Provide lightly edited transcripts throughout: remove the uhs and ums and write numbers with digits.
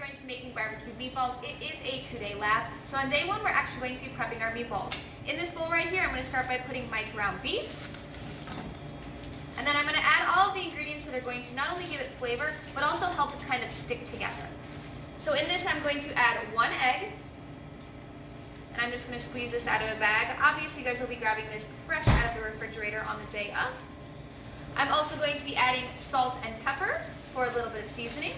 going to be making barbecue meatballs. It is a 2-day lab. So on day 1, we're actually going to be prepping our meatballs. In this bowl right here, I'm going to start by putting my ground beef. And then I'm going to add all of the ingredients that are going to not only give it flavor, but also help it kind of stick together. So in this, I'm going to add 1 egg. And I'm just going to squeeze this out of a bag. Obviously, you guys will be grabbing this fresh out of the refrigerator on the day of. I'm also going to be adding salt and pepper for a little bit of seasoning.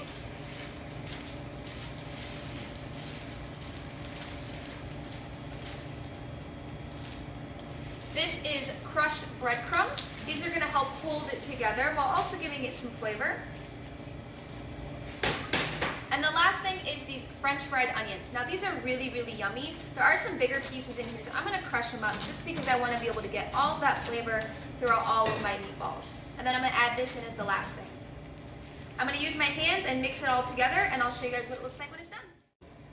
This is crushed breadcrumbs. These are going to help hold it together while also giving it some flavor. And the last thing is these French fried onions. Now these are really, really yummy. There are some bigger pieces in here, so I'm going to crush them up just because I want to be able to get all of that flavor throughout all of my meatballs. And then I'm going to add this in as the last thing. I'm going to use my hands and mix it all together, and I'll show you guys what it looks like when it's done.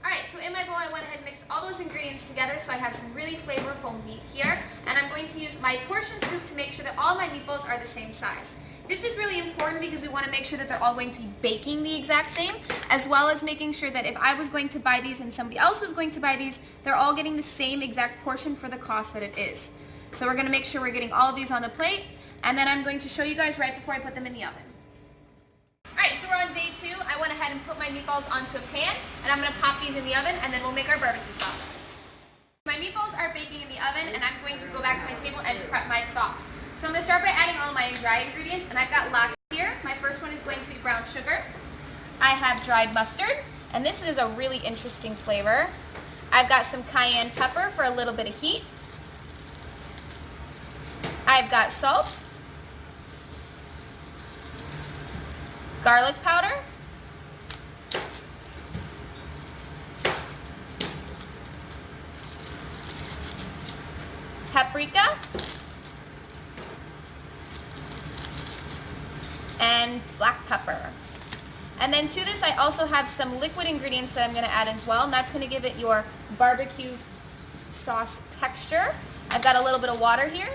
Alright, so in my bowl I went ahead and mixed all those ingredients together so I have some really flavorful meat here. And I'm going to use my portion scoop to make sure that all my meatballs are the same size. This is really important because we want to make sure that they're all going to be baking the exact same, as well as making sure that if I was going to buy these and somebody else was going to buy these, they're all getting the same exact portion for the cost that it is. So we're going to make sure we're getting all of these on the plate, and then I'm going to show you guys right before I put them in the oven. Alright, so we're on day 2. I went ahead and put my meatballs onto a pan, and I'm going to pop these in the oven, and then we'll make our barbecue sauce. My meatballs are baking in the oven, and I'm going to go back to my table and prep my sauce. So I'm going to start by adding all my dry ingredients, and I've got lots here. My first one is going to be brown sugar. I have dried mustard, and this is a really interesting flavor. I've got some cayenne pepper for a little bit of heat. I've got salt, garlic powder, paprika, and black pepper. And then to this I also have some liquid ingredients that I'm going to add as well, and that's going to give it your barbecue sauce texture. I've got a little bit of water here.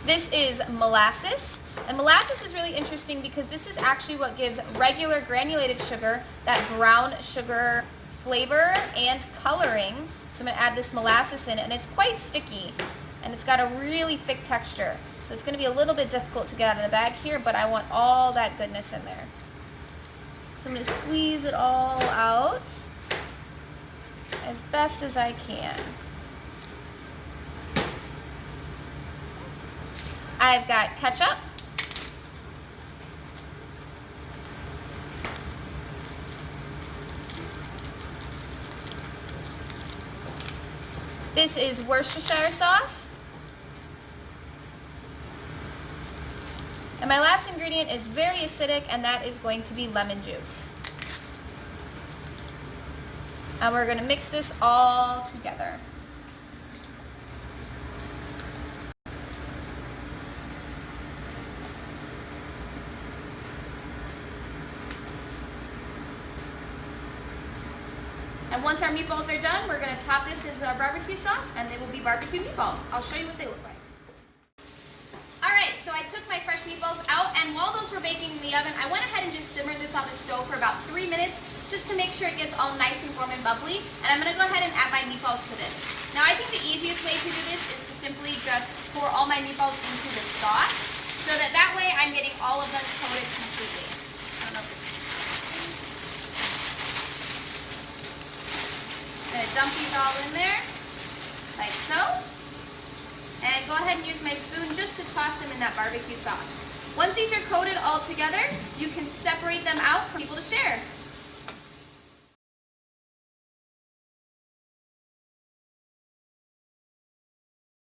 This is molasses, and molasses is really interesting because this is actually what gives regular granulated sugar that brown sugar flavor and coloring. So I'm going to add this molasses in, and it's quite sticky, and it's got a really thick texture. So it's going to be a little bit difficult to get out of the bag here, but I want all that goodness in there. So I'm going to squeeze it all out as best as I can. I've got ketchup. This is Worcestershire sauce. And my last ingredient is very acidic, and that is going to be lemon juice. And we're going to mix this all together. And once our meatballs are done, we're going to top this as our barbecue sauce, and they will be barbecue meatballs. I'll show you what they look like. Alright, so I took my fresh meatballs out, and while those were baking in the oven, I went ahead and just simmered this on the stove for about 3 minutes, just to make sure it gets all nice and warm and bubbly. And I'm going to go ahead and add my meatballs to this. Now I think the easiest way to do this is to simply just pour all my meatballs into the sauce, so that way I'm getting all of them coated completely. I don't know if this is... I'm going to dump these all in there, like so. And go ahead and use my spoon just to toss them in that barbecue sauce. Once these are coated all together, you can separate them out for people to share.